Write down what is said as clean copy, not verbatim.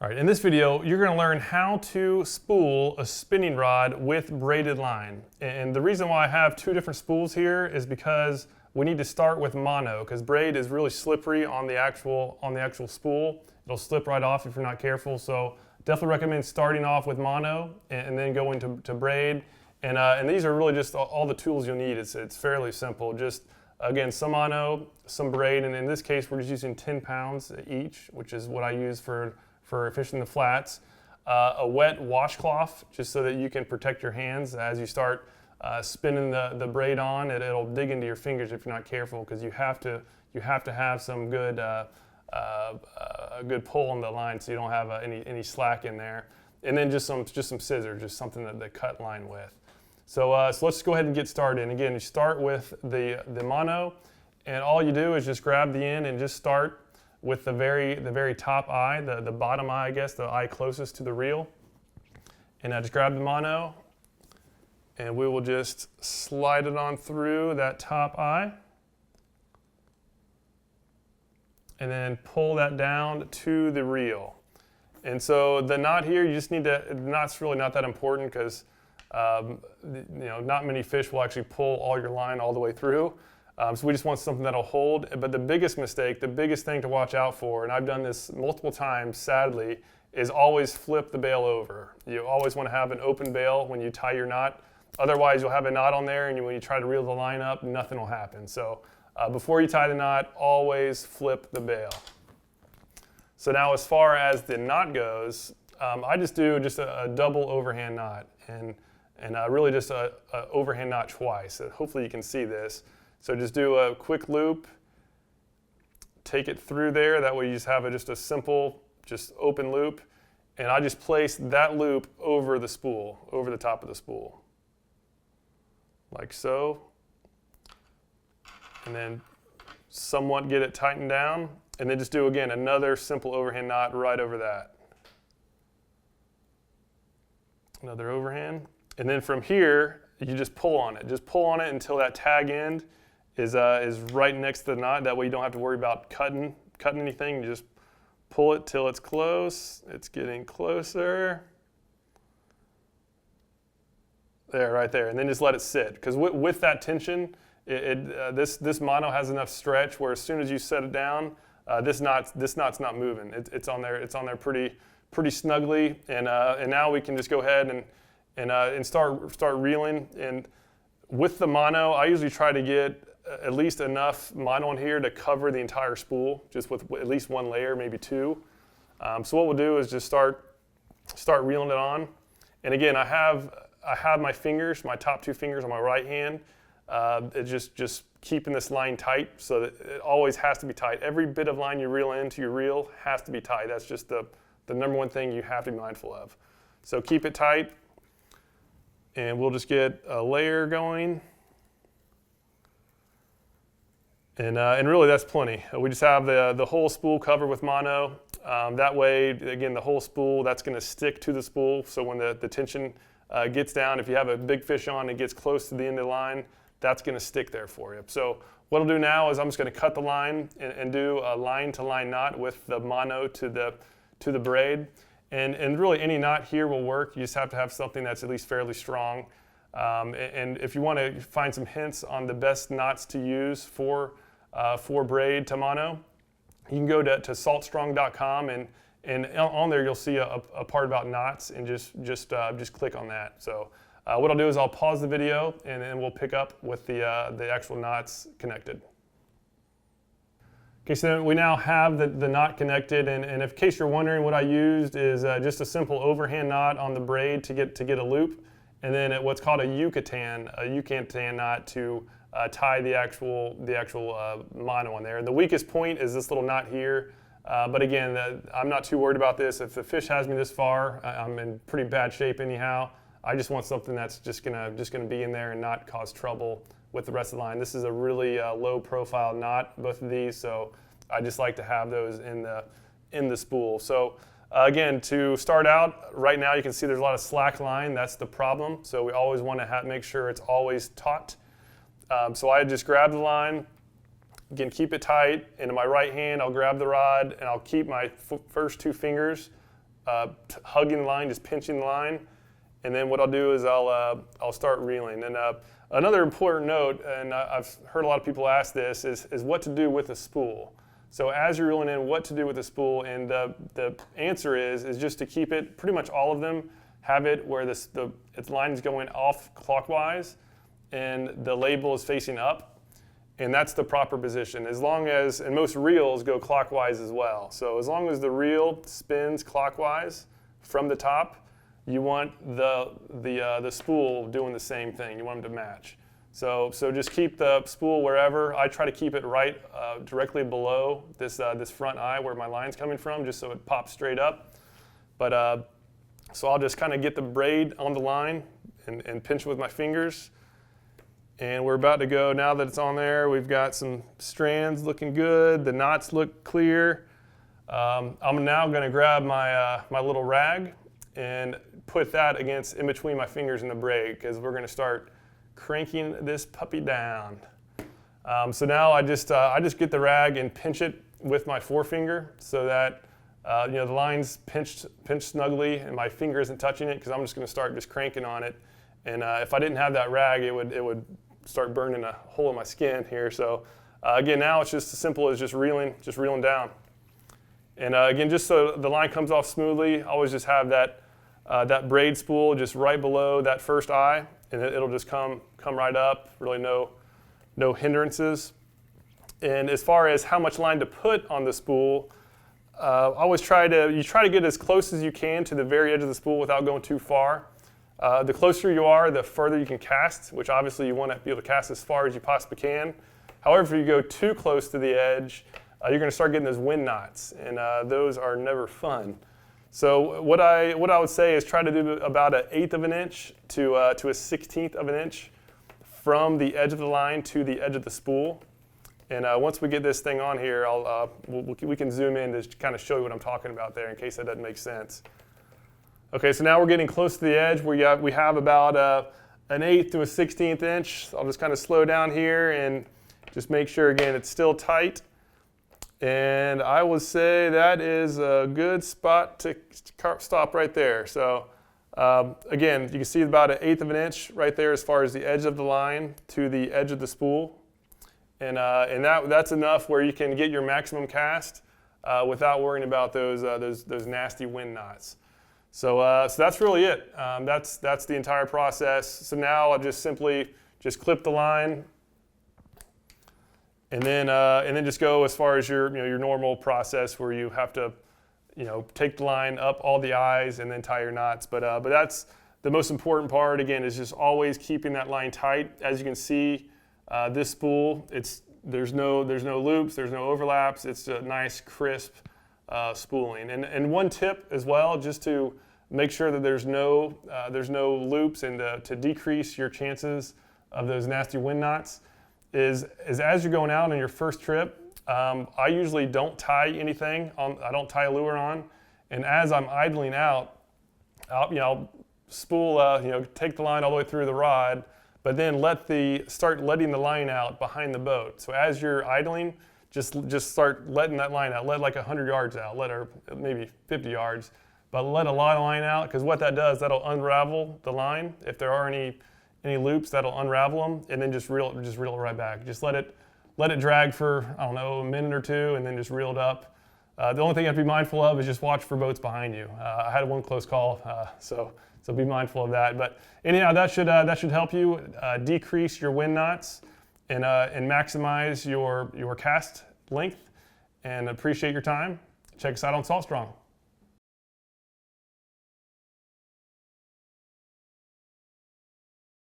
All right, in this video, you're going to learn how to spool a spinning rod with braided line. And the reason why I have two different spools here is because we need to start with mono, because braid is really slippery on the actual spool. It'll slip right off if you're not careful. So definitely recommend starting off with mono and then going to braid. And these are really just all the tools you'll need. It's fairly simple. Just again, some mono, some braid, and in this case, we're just using 10 pounds each, which is what I use for fishing the flats. A wet washcloth, just so that you can protect your hands as you start spinning the braid on. It'll dig into your fingers if you're not careful, because you have to have some good a good pull on the line, so you don't have any slack in there. And then just some scissors, just something that cut line with. So let's go ahead and get started. And again, you start with the mono, and all you do is just grab the end and just start with the very top eye, the bottom eye, I guess, the eye closest to the reel. And I just grab the mono, and we will just slide it on through that top eye. And then pull that down to the reel. And so the knot here, you just need to, the knot's really not that important, because not many fish will actually pull all your line all the way through. So we just want something that'll hold. But the biggest mistake, the biggest thing to watch out for, and I've done this multiple times, sadly, is always flip the bail over. You always want to have an open bail when you tie your knot. Otherwise, you'll have a knot on there, and when you try to reel the line up, nothing will happen. So before you tie the knot, always flip the bail. So now, as far as the knot goes, I just do a double overhand knot, and really just a overhand knot twice. So hopefully you can see this. So just do a quick loop, take it through there. That way you just have just a simple, just open loop. And I just place that loop over the spool, over the top of the spool. Like so. And then somewhat get it tightened down. And then just do, again, another simple overhand knot right over that. Another overhand. And then from here, you just pull on it. Just pull on it until that tag end is right next to the knot. That way you don't have to worry about cutting anything. You just pull it till it's close. It's getting closer. There, right there. And then just let it sit. Because with that tension, this mono has enough stretch where as soon as you set it down, this knot's not moving. It's on there pretty snugly. And now we can just go ahead and start reeling. And with the mono, I usually try to get at least enough mono in here to cover the entire spool, just with at least one layer, maybe two. So what we'll do is just start reeling it on. And again, I have my fingers, my top two fingers on my right hand, just keeping this line tight, so that it always has to be tight. Every bit of line you reel into your reel has to be tight. That's just the number one thing you have to be mindful of. So keep it tight, and we'll just get a layer going. And really that's plenty. We just have the whole spool covered with mono. That way, again, the whole spool, that's going to stick to the spool. So when the tension gets down, if you have a big fish on and it gets close to the end of the line, that's going to stick there for you. So what I'll do now is I'm just going to cut the line and do a line-to-line knot with the mono to the braid. And really any knot here will work. You just have to have something that's at least fairly strong. And if you want to find some hints on the best knots to use for braid to mono, you can go to saltstrong.com, and on there you'll see a part about knots, and just click on that. So what I'll do is I'll pause the video, and then we'll pick up with the actual knots connected. Okay, so we now have the knot connected, and in case you're wondering, what I used is just a simple overhand knot on the braid to get a loop, and then what's called a Yucatan knot to tie the actual mono on there. And the weakest point is this little knot here. But again, I'm not too worried about this. If the fish has me this far, I'm in pretty bad shape anyhow. I just want something that's just gonna be in there and not cause trouble with the rest of the line. This is a really low profile knot, both of these, so I just like to have those in the spool. So again, to start out, right now you can see there's a lot of slack line. That's the problem. So we always want to make sure it's always taut. So I just grab the line, again, keep it tight. And in my right hand, I'll grab the rod, and I'll keep my first two fingers hugging the line, just pinching the line. And then what I'll do is I'll start reeling. And another important note, and I've heard a lot of people ask this, is what to do with a spool. So as you're reeling in, what to do with the spool, and the answer is just to keep it, pretty much all of them, have it where its line is going off clockwise and the label is facing up, and that's the proper position. As long as, and most reels go clockwise as well. So as long as the reel spins clockwise from the top, you want the spool doing the same thing. You want them to match. So just keep the spool wherever. I try to keep it right directly below this front eye where my line's coming from, just so it pops straight up. But so I'll just kind of get the braid on the line and pinch it with my fingers. And we're about to go, now that it's on there, we've got some strands looking good. The knots look clear. I'm now going to grab my little rag and put that in between my fingers and the braid, because we're going to start cranking this puppy down. So now I just get the rag and pinch it with my forefinger so that the line's pinched snugly and my finger isn't touching it, because I'm just going to start just cranking on it. And if I didn't have that rag, it would start burning a hole in my skin here. So again, now it's just as simple as just reeling down. And again, just so the line comes off smoothly, always just have that braid spool just right below that first eye, and it'll just come right up. Really no hindrances. And as far as how much line to put on the spool, always try to get as close as you can to the very edge of the spool without going too far. The closer you are, the further you can cast, which obviously you want to be able to cast as far as you possibly can. However, if you go too close to the edge, you're going to start getting those wind knots, and those are never fun. So what I would say is try to do about 1/8 of an inch to a 1/16 of an inch from the edge of the line to the edge of the spool. And once we get this thing on here, we can zoom in to kind of show you what I'm talking about there in case that doesn't make sense. Okay, so now we're getting close to the edge. We have about 1/8 to a 1/16 inch. I'll just kind of slow down here and just make sure, again, it's still tight. And I would say that is a good spot to stop right there. So again, you can see about 1/8 of an inch right there as far as the edge of the line to the edge of the spool. And that's enough where you can get your maximum cast without worrying about those nasty wind knots. So that's really it. That's the entire process. So now I'll just simply clip the line, and then just go as far as your normal process where you have to take the line up all the eyes and then tie your knots. But that's the most important part. Again, is just always keeping that line tight. As you can see, this spool, there's no loops, there's no overlaps. It's a nice crisp spooling. And one tip as well, just to make sure that there's no loops and to decrease your chances of those nasty wind knots, is as you're going out on your first trip, I usually don't tie anything on. I don't tie a lure on, and as I'm idling out, I'll spool, take the line all the way through the rod, but then start letting the line out behind the boat. So as you're idling, just start letting that line out. Let like 100 yards out, or maybe 50 yards, but let a lot of line out, because what that does, that'll unravel the line. If there are any loops, that'll unravel them, and then just reel it right back. Just let it drag for, I don't know, a minute or two, and then just reel it up. The only thing you have to be mindful of is just watch for boats behind you. I had one close call, so be mindful of that. But anyhow, that should help you decrease your wind knots and maximize your cast length. And appreciate your time. Check us out on Salt Strong.